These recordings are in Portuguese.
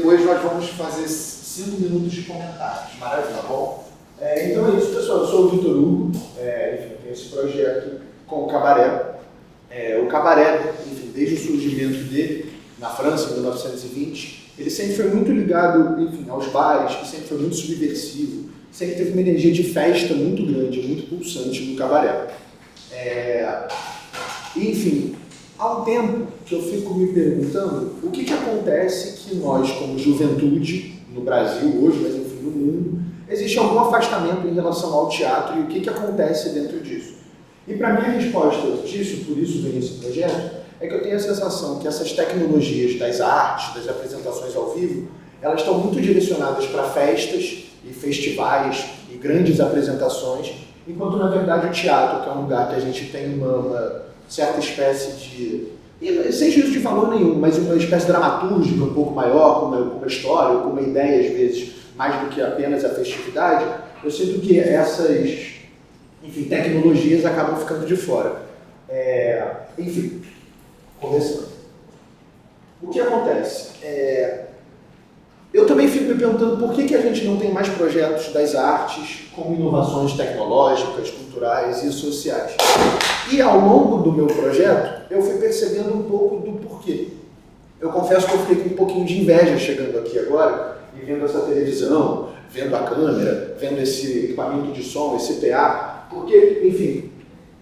depois nós vamos fazer 5 minutos de comentários. Maravilha, tá bom? Então é isso, pessoal. Eu sou o Vitor Hugo, enfim, tenho esse projeto com o Cabaré. O Cabaré, enfim, desde o surgimento dele, na França, em 1920, ele sempre foi muito ligado, enfim, aos bares, que sempre foi muito subversivo, sempre teve uma energia de festa muito grande, muito pulsante no Cabaré. Enfim, há um tempo que eu fico me perguntando o que acontece que nós, como juventude, no Brasil hoje, mas enfim, no mundo, existe algum afastamento em relação ao teatro e o que acontece dentro disso. E para mim a resposta disso, por isso vem esse projeto, é que eu tenho a sensação que essas tecnologias das artes, das apresentações ao vivo, elas estão muito direcionadas para festas e festivais e grandes apresentações, enquanto na verdade o teatro, que é um lugar que a gente tem uma certa espécie de, sem juízo de valor nenhum, mas uma espécie dramatúrgica um pouco maior, com uma história, com uma ideia às vezes, mais do que apenas a festividade, eu sinto que essas, enfim, tecnologias acabam ficando de fora. Enfim, começando. O que acontece? Eu também fico me perguntando por que a gente não tem mais projetos das artes com inovações tecnológicas, culturais e sociais. E ao longo do meu projeto, eu fui percebendo um pouco do porquê. Eu confesso que eu fiquei com um pouquinho de inveja chegando aqui agora e vendo essa televisão, vendo a câmera, vendo esse equipamento de som, esse PA, porque, enfim,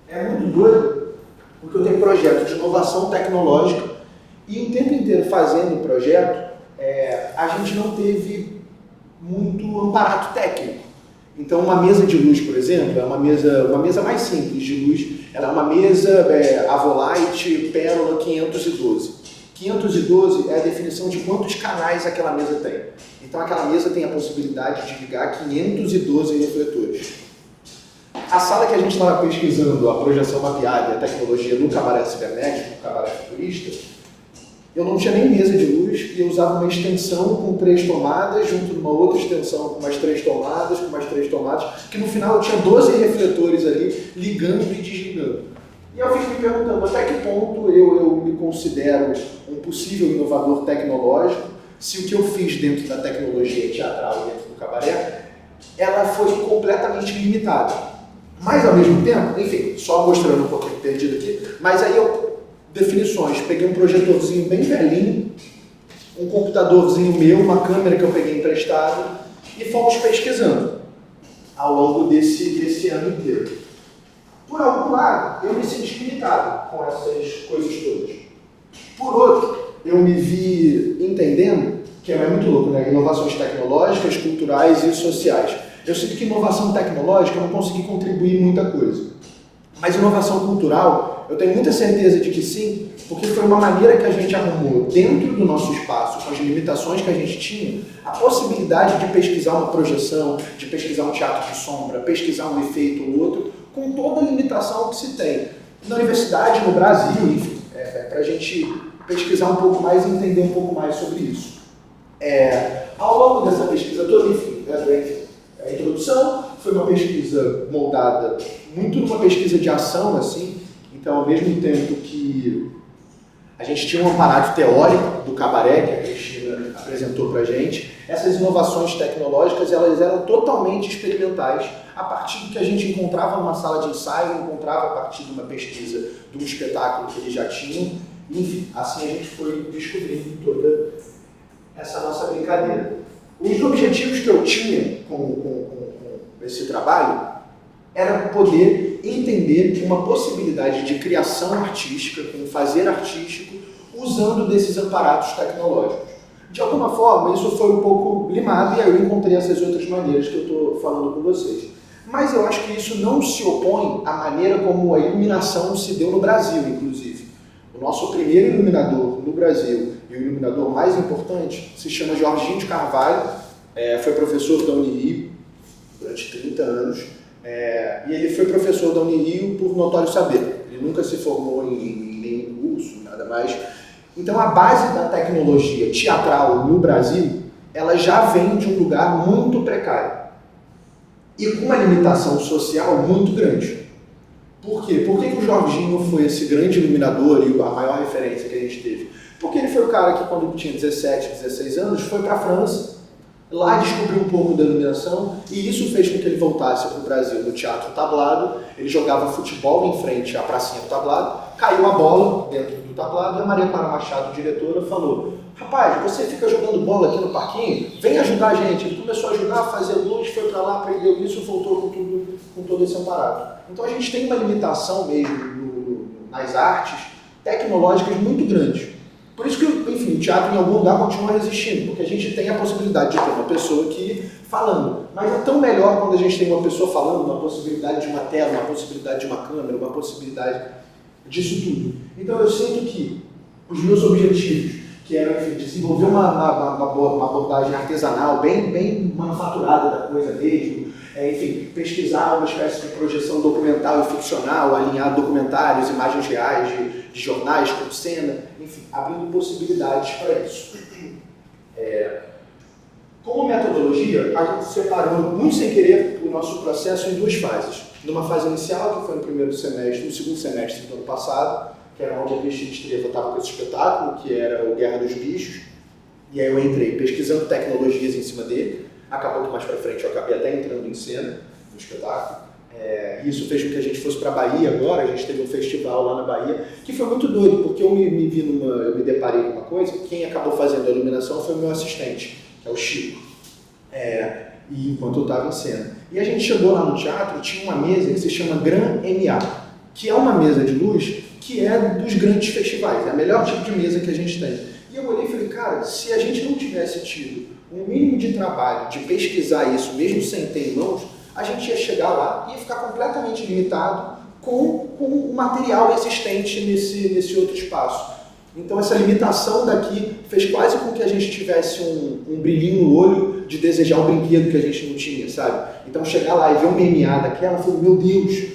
é muito doido, porque eu tenho projeto de inovação tecnológica e o tempo inteiro fazendo o projeto, a gente não teve muito aparato técnico. Então, uma mesa de luz, por exemplo, é uma mesa mais simples de luz. Ela é uma mesa Avolite Pérola 512. 512 é a definição de quantos canais aquela mesa tem. Então, aquela mesa tem a possibilidade de ligar 512 refletores. A sala que a gente estava pesquisando, a projeção mapeada e a tecnologia no Cabaré Cibernético, no Cabaré Futurista, eu não tinha nem mesa de luz e eu usava uma extensão com 3 tomadas, junto de uma outra extensão com mais 3 tomadas, que no final eu tinha 12 refletores ali, ligando e desligando. E eu fico me perguntando até que ponto eu me considero um possível inovador tecnológico, se o que eu fiz dentro da tecnologia teatral e dentro do cabaré, ela foi completamente limitada. Mas ao mesmo tempo, enfim, só mostrando um pouquinho perdido aqui, mas aí definições, peguei um projetorzinho bem velhinho, um computadorzinho meu, uma câmera que eu peguei emprestado e fomos pesquisando ao longo desse ano inteiro. Por algum lado, eu me senti limitado com essas coisas todas. Por outro, eu me vi entendendo, que é muito louco, né? Inovações tecnológicas, culturais e sociais. Eu sinto que inovação tecnológica eu não consegui contribuir muita coisa. Mas inovação cultural, eu tenho muita certeza de que sim, porque foi uma maneira que a gente arrumou dentro do nosso espaço, com as limitações que a gente tinha, a possibilidade de pesquisar uma projeção, de pesquisar um teatro de sombra, pesquisar um efeito ou outro, com toda a limitação que se tem. Na universidade, no Brasil, enfim, para a gente pesquisar um pouco mais e entender um pouco mais sobre isso. Ao longo dessa pesquisa toda, enfim, a introdução foi uma pesquisa moldada muito numa pesquisa de ação, assim. Então, ao mesmo tempo que a gente tinha um aparato teórico do cabaré, que a Cristina apresentou para a gente, essas inovações tecnológicas elas eram totalmente experimentais, a partir do que a gente encontrava numa sala de ensaio, encontrava a partir de uma pesquisa de um espetáculo que eles já tinham. Enfim, assim a gente foi descobrindo toda essa nossa brincadeira. Os objetivos que eu tinha com esse trabalho era poder entender uma possibilidade de criação artística, com fazer artístico, usando desses aparatos tecnológicos. De alguma forma, isso foi um pouco limado e aí eu encontrei essas outras maneiras que eu estou falando com vocês. Mas eu acho que isso não se opõe à maneira como a iluminação se deu no Brasil, inclusive. O nosso primeiro iluminador no Brasil e o iluminador mais importante se chama Jorginho de Carvalho, foi professor da Unirio durante 30 anos. E ele foi professor da Unirio por notório saber. Ele nunca se formou em nenhum curso, nada mais. Então a base da tecnologia teatral no Brasil, ela já vem de um lugar muito precário. E com uma limitação social muito grande. Por quê? Por que o Jorginho foi esse grande iluminador e a maior referência que a gente teve? Porque ele foi o cara que, quando tinha 17, 16 anos, foi para a França, lá descobriu um pouco da iluminação, e isso fez com que ele voltasse para o Brasil no Teatro Tablado. Ele jogava futebol em frente à pracinha do Tablado, caiu a bola dentro do tablado, e a Maria Clara Machado, diretora, falou: rapaz, você fica jogando bola aqui no parquinho? Vem ajudar a gente. Ele começou a ajudar a fazer luz, foi para lá, aprendeu isso, voltou com todo esse aparato. Então a gente tem uma limitação mesmo nas artes tecnológicas muito grande. Por isso que, enfim, o teatro em algum lugar continua resistindo, porque a gente tem a possibilidade de ter uma pessoa aqui falando. Mas é tão melhor quando a gente tem uma pessoa falando, uma possibilidade de uma tela, uma possibilidade de uma câmera, uma possibilidade disso tudo. Então eu sinto que os meus objetivos, que eram, enfim, desenvolver uma abordagem artesanal, bem manufaturada da coisa mesmo, enfim, pesquisar uma espécie de projeção documental e ficcional, alinhar documentários, imagens reais de jornais com cena, enfim, abrindo possibilidades para isso. Como metodologia, a gente separou, muito sem querer, o nosso processo em duas fases. Numa fase inicial, que foi no primeiro semestre, no segundo semestre do ano passado, que era onde a Peixe de Estrela estava com esse espetáculo, que era o Guerra dos Bichos, e aí eu entrei pesquisando tecnologias em cima dele. Acabou que mais para frente eu acabei até entrando em cena no espetáculo. Isso fez com que a gente fosse para a Bahia agora. A gente teve um festival lá na Bahia, que foi muito doido, porque eu me deparei com uma coisa. Quem acabou fazendo a iluminação foi o meu assistente, que é o Chico, e enquanto eu estava em cena. E a gente chegou lá no teatro e tinha uma mesa que se chama Gran MA, que é uma mesa de luz que é dos grandes festivais, é o melhor tipo de mesa que a gente tem. E eu olhei e falei, cara, se a gente não tivesse tido um mínimo de trabalho de pesquisar isso, mesmo sem ter em mãos, a gente ia chegar lá e ia ficar completamente limitado com o material existente nesse outro espaço. Então essa limitação daqui fez quase com que a gente tivesse um brilhinho no olho de desejar o brinquedo que a gente não tinha, sabe? Então chegar lá e ver uma MMA daquela, eu falei, meu Deus,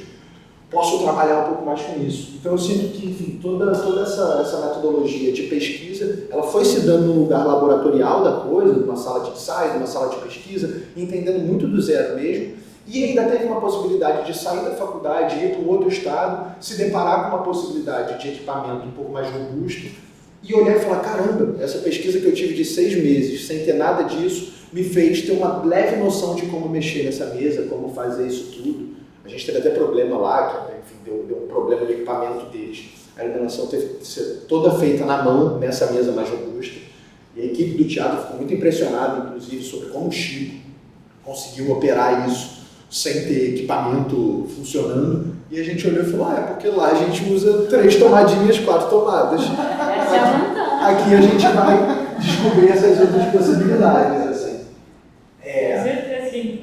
posso trabalhar um pouco mais com isso. Então eu sinto que, enfim, toda essa metodologia de pesquisa, ela foi se dando num lugar laboratorial da coisa, numa sala de ensaio, numa sala de pesquisa, entendendo muito do zero mesmo. E ainda teve uma possibilidade de sair da faculdade, ir para um outro estado, se deparar com uma possibilidade de equipamento um pouco mais robusto e olhar e falar, caramba, essa pesquisa que eu tive de 6 meses, sem ter nada disso, me fez ter uma leve noção de como mexer nessa mesa, como fazer isso tudo. A gente teve até problema lá, que enfim, deu um problema no equipamento deles. A iluminação teve que ser toda feita na mão, nessa mesa mais robusta. E a equipe do teatro ficou muito impressionada, inclusive, sobre como o Chico conseguiu operar isso sem ter equipamento funcionando, e a gente olhou e falou, é porque lá a gente usa 3 tomadinhas, 4 tomadas. Aqui a gente vai descobrir essas outras possibilidades, assim. Com certeza, assim,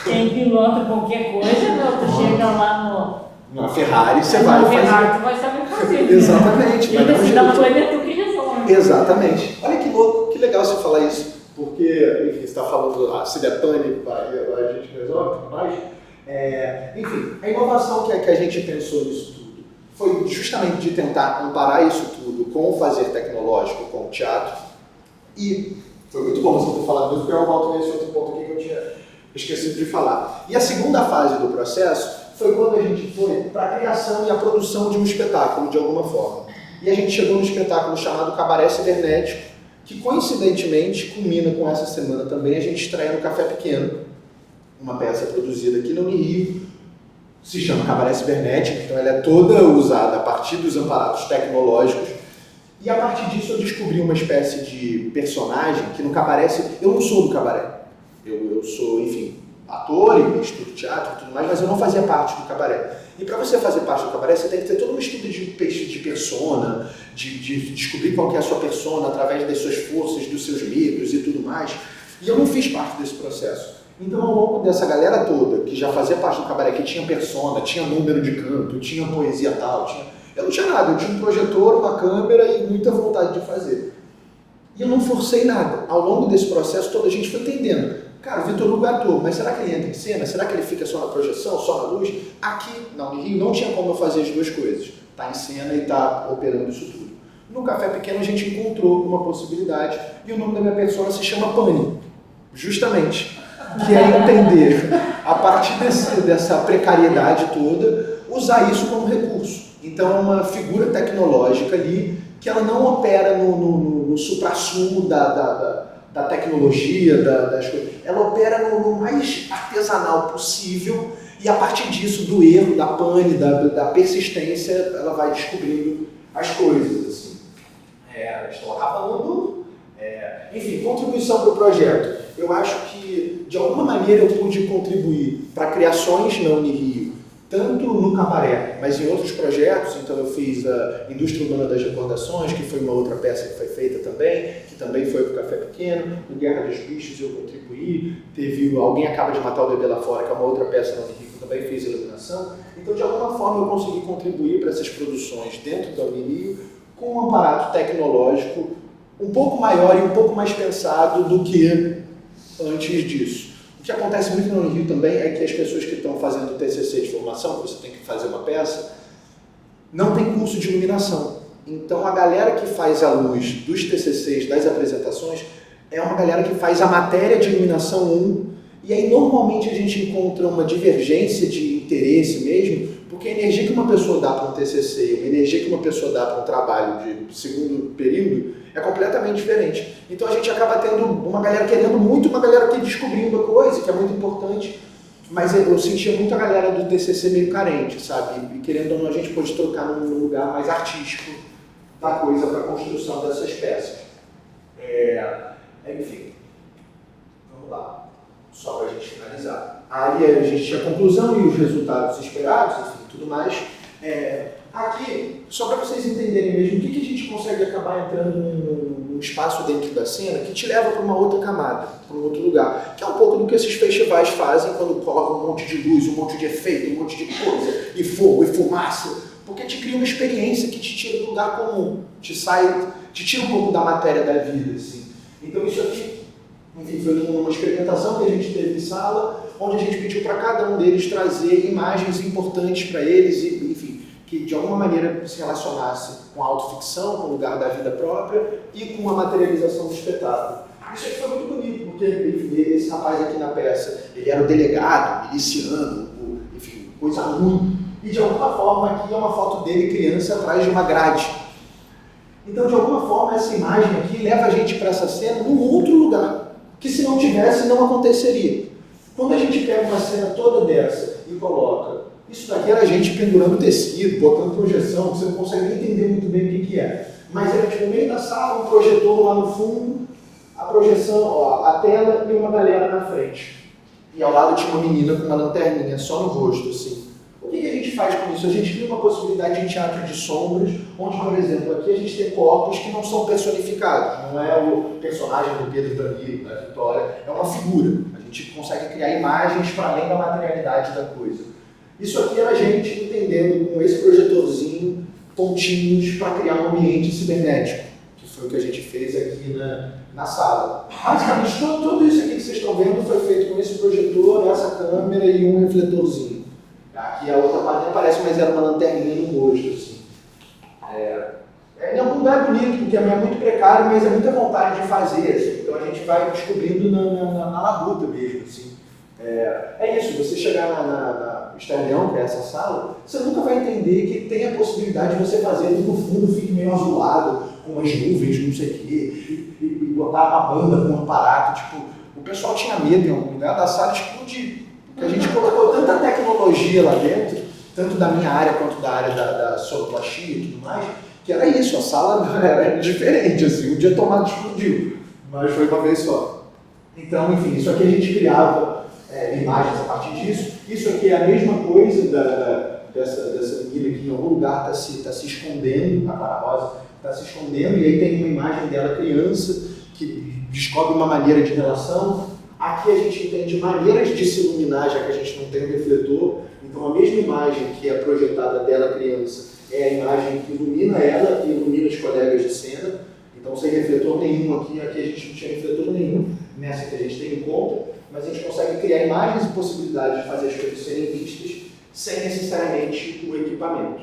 quem pilota qualquer coisa, tu chega lá na Ferrari, você vai fazer. Ferrari, tu vai saber fazer. Exatamente. E você dá uma coisa, tu que resolve. Exatamente. Olha que louco, que legal você falar isso. Porque, enfim, você está falando, se der pânico, a gente resolve tudo mais. Enfim, a inovação que a gente pensou nisso tudo foi justamente de tentar comparar isso tudo com o fazer tecnológico, com o teatro. E foi muito bom você ter falado isso, porque eu volto nesse outro ponto aqui que eu tinha esquecido de falar. E a segunda fase do processo foi quando a gente foi para a criação e a produção de um espetáculo, de alguma forma. E a gente chegou num espetáculo chamado Cabaré Cibernético, que coincidentemente culmina com essa semana também a gente estreia no Café Pequeno, uma peça produzida aqui no Rio, se chama Cabaré Cibernético, então ela é toda usada a partir dos amparados tecnológicos, e a partir disso eu descobri uma espécie de personagem que no cabaré, eu não sou do cabaré, eu sou, enfim, ator e estudo teatro e tudo mais, mas eu não fazia parte do cabaré. E para você fazer parte do cabaré, você tem que ter todo um estudo de persona, de descobrir qual que é a sua persona através das suas forças, dos seus medos e tudo mais. E eu não fiz parte desse processo. Então, ao longo dessa galera toda, que já fazia parte do cabaré, que tinha persona, tinha número de canto, tinha poesia tal, eu não tinha nada. Eu tinha um projetor, uma câmera e muita vontade de fazer. E eu não forcei nada. Ao longo desse processo todo, a gente foi entendendo. Cara, o Vitor Hugo é ator, mas será que ele entra em cena? Será que ele fica só na projeção, só na luz? Aqui, no Rio, não tinha como eu fazer as duas coisas. Tá em cena e tá operando isso tudo. No Café Pequeno a gente encontrou uma possibilidade e o nome da minha persona se chama Pani, justamente. Que é entender, a partir dessa precariedade toda, usar isso como recurso. Então é uma figura tecnológica ali que ela não opera no suprassumo da tecnologia, das coisas. Ela opera no mais artesanal possível e a partir disso, do erro, da pane, da persistência, ela vai descobrindo as coisas. Assim. Estou acabando. Enfim, contribuição para o projeto. Eu acho que, de alguma maneira, eu pude contribuir para criações na Unirio, tanto no Cabaré, mas em outros projetos. Então eu fiz a Indústria Urbana das Recordações, que foi uma outra peça que foi feita também, que também foi para o Café Pequeno. No Guerra dos Bichos eu contribuí. Teve Alguém Acaba de Matar o Bebê Lá Fora, que é uma outra peça na Unirio, que eu também fiz iluminação. Então, de alguma forma, eu consegui contribuir para essas produções dentro da Unirio com um aparato tecnológico um pouco maior e um pouco mais pensado do que antes disso. O que acontece muito no Rio também é que as pessoas que estão fazendo TCC de formação, que você tem que fazer uma peça, não tem curso de iluminação. Então a galera que faz a luz dos TCCs, das apresentações, é uma galera que faz a matéria de iluminação 1, e aí normalmente a gente encontra uma divergência de interesse mesmo, porque a energia que uma pessoa dá para um TCC, a energia que uma pessoa dá para um trabalho de segundo período, é completamente diferente. Então a gente acaba tendo uma galera querendo muito, uma galera que descobrindo a coisa, que é muito importante, mas eu sentia muito a galera do TCC meio carente, sabe? E querendo ou não, a gente pode trocar num lugar mais artístico da coisa para a construção dessas peças. Enfim, vamos lá, só para a gente finalizar. Aí a gente tinha a conclusão e os resultados esperados, enfim, tudo mais. Aqui, só para vocês entenderem mesmo, o que a gente consegue acabar entrando num espaço dentro da cena que te leva para uma outra camada, para um outro lugar, que é um pouco do que esses festivais fazem quando colocam um monte de luz, um monte de efeito, um monte de coisa, e fogo, e fumaça, porque te cria uma experiência que te tira do lugar comum, te tira um pouco da matéria da vida, assim. Então isso aqui, enfim, foi uma experimentação que a gente teve em sala, onde a gente pediu para cada um deles trazer imagens importantes para eles, e, enfim, que de alguma maneira se relacionasse com a autoficção, com o lugar da vida própria e com a materialização do espetáculo. Isso aqui foi muito bonito, porque enfim, esse rapaz aqui na peça, ele era o delegado, miliciano, enfim, coisa ruim. E de alguma forma aqui é uma foto dele criança atrás de uma grade. Então, de alguma forma, essa imagem aqui leva a gente para essa cena num outro lugar, que se não tivesse, não aconteceria. Quando a gente pega uma cena toda dessa e coloca, isso daqui era a gente pendurando tecido, botando projeção, você não consegue nem entender muito bem o que é. Mas era tipo no meio da sala, um projetor lá no fundo, a projeção, a tela e uma galera na frente. E ao lado tinha uma menina com uma lanterninha só no rosto, assim. O que a gente faz com isso? A gente cria uma possibilidade de teatro de sombras, onde, por exemplo, aqui a gente tem corpos que não são personificados. Não é o personagem do Pedro Danilo, da Vitória, é uma figura. A gente consegue criar imagens para além da materialidade da coisa. Isso aqui era a gente entendendo com esse projetorzinho, pontinhos, para criar um ambiente cibernético, que foi o que a gente fez aqui na sala. Basicamente, tudo isso aqui que vocês estão vendo foi feito com esse projetor, essa câmera e um refletorzinho. Aqui a outra parte aparece, mas era uma lanterninha no rosto, assim. Em algum lugar é bonito, porque é muito precário, mas é muita vontade de fazer, assim. Então a gente vai descobrindo na labuta mesmo, assim. Isso, você chegar na Estaleão, que é essa sala, você nunca vai entender que tem a possibilidade de você fazer que no fundo fique meio azulado, com as nuvens, não sei o quê, e botar a banda com um aparato, tipo, o pessoal tinha medo em algum lugar da sala explodir, porque a gente colocou tanta tecnologia lá dentro, tanto da minha área quanto da área da sonoplastia e tudo mais, que era isso, a sala era diferente, assim, um dia tomado explodiu, mas foi uma vez só. Então, enfim, isso aqui a gente criava imagens a partir disso. Isso aqui é a mesma coisa dessa menina que em algum lugar está se escondendo, a Clara Rosa está se escondendo, e aí tem uma imagem dela criança que descobre uma maneira de relação. Aqui a gente entende maneiras de se iluminar, já que a gente não tem um refletor. Então a mesma imagem que é projetada dela criança é a imagem que ilumina ela e ilumina os colegas de cena. Então sem refletor nenhum aqui a gente não tinha refletor nenhum nessa que a gente tem em conta. Mas a gente consegue criar imagens e possibilidades de fazer as coisas serem vistas sem necessariamente o equipamento.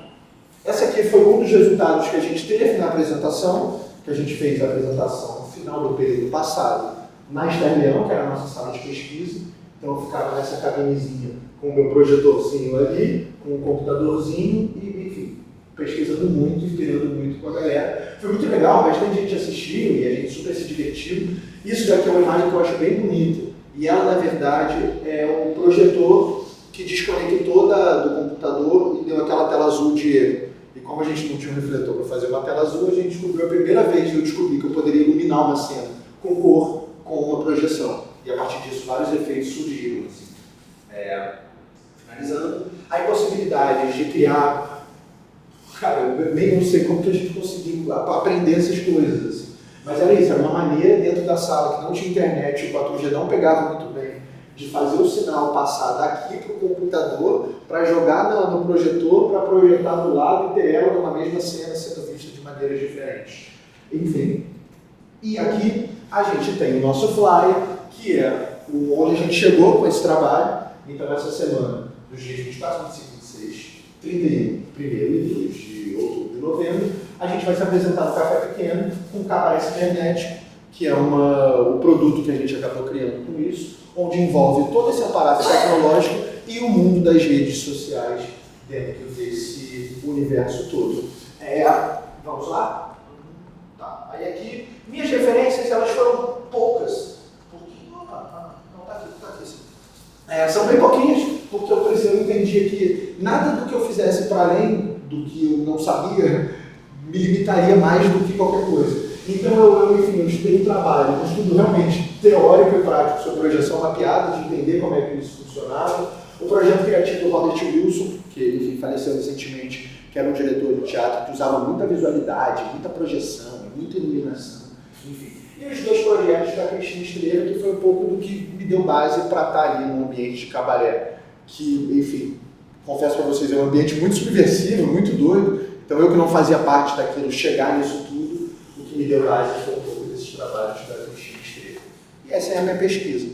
Esse aqui foi um dos resultados que a gente teve na apresentação, que a gente fez a apresentação no final do período passado, na Estaleão, que era a nossa sala de pesquisa. Então eu ficava nessa cabinezinha com o meu projetorzinho ali, com um computadorzinho e, enfim, pesquisando muito, inspirando muito com a galera. Foi muito legal, bastante gente assistiu e a gente super se divertiu. Isso daqui é uma imagem que eu acho bem bonita. E ela, na verdade, é um projetor que desconectou do computador e deu aquela tela azul de erro. E como a gente não tinha um refletor para fazer uma tela azul, a gente descobriu a primeira vez que eu descobri que eu poderia iluminar uma cena com cor, com uma projeção. E a partir disso, vários efeitos surgiram. Assim. Finalizando, há possibilidades de criar... Cara, eu nem não sei como que a gente conseguiu aprender essas coisas. Assim. Mas era isso, era uma maneira dentro da sala que não tinha internet, o 4G não pegava muito bem, de fazer o sinal passar daqui para o computador para jogar no projetor, para projetar do lado e ter ela numa mesma cena sendo vista de maneiras diferentes. Enfim. E aqui a gente tem o nosso flyer, que é onde a gente chegou com esse trabalho. Então, essa semana, dos dias 24, 25, 26, 31, 1º e 2 de outubro e novembro, a gente vai se apresentar no Café Pequeno com o Cabaré Cibernético, que é o produto que a gente acabou criando com isso, onde envolve todo esse aparato tecnológico e o mundo das redes sociais dentro desse universo todo. Vamos lá? Tá. Aí aqui, minhas referências, elas foram poucas. Não, tá aqui sim. São bem pouquinhas, porque eu entendi que nada do que eu fizesse para além do que eu não sabia me limitaria mais do que qualquer coisa. Então eu estudei um trabalho, um estudo realmente teórico e prático sobre projeção mapeada, de entender como é que isso funcionava. O projeto criativo do Robert Wilson, que faleceu recentemente, que era um diretor de teatro que usava muita visualidade, muita projeção, muita iluminação, enfim. E os 2 projetos da Cristina Estrela, que foi um pouco do que me deu base para estar ali no ambiente de cabaré, que, enfim, confesso para vocês, é um ambiente muito subversivo, muito doido. Então eu que não fazia parte daquilo, chegar nisso tudo, o que me deu base foi um pouco desses trabalhos da Cristina Estrela. E essa é a minha pesquisa.